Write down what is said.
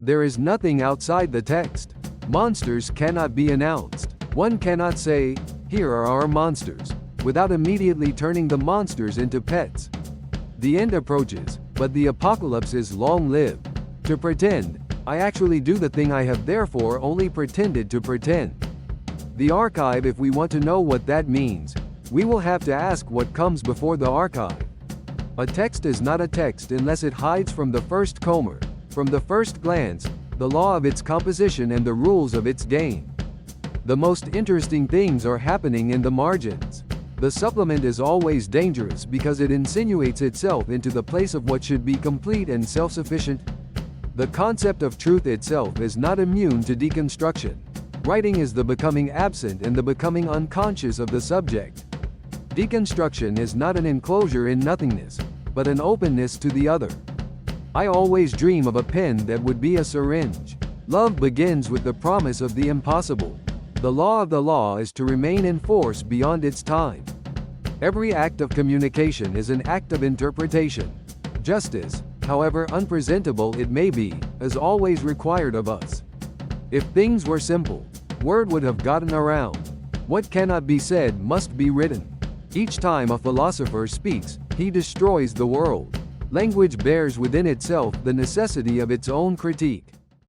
There is nothing outside the text. Monsters cannot be announced. One cannot say, "Here are our monsters," without immediately turning the monsters into pets. The end approaches, but the apocalypse is long-lived. To pretend, I actually do the thing I have therefore only pretended to pretend. The archive. If we want to know what that means, we will have to ask what comes before the archive. A text is not a text unless it hides from the first comber, from the first glance, the law of its composition and the rules of its game. The most interesting things are happening in the margins. The supplement is always dangerous because it insinuates itself into the place of what should be complete and self-sufficient. The concept of truth itself is not immune to deconstruction. Writing is the becoming absent and the becoming unconscious of the subject. Deconstruction is not an enclosure in nothingness, but an openness to the other. I always dream of a pen that would be a syringe. Love begins with the promise of the impossible. The law of the law is to remain in force beyond its time. Every act of communication is an act of interpretation. Justice, however unpresentable it may be, is always required of us. If things were simple, word would have gotten around. What cannot be said must be written. Each time a philosopher speaks, he destroys the world. Language bears within itself the necessity of its own critique.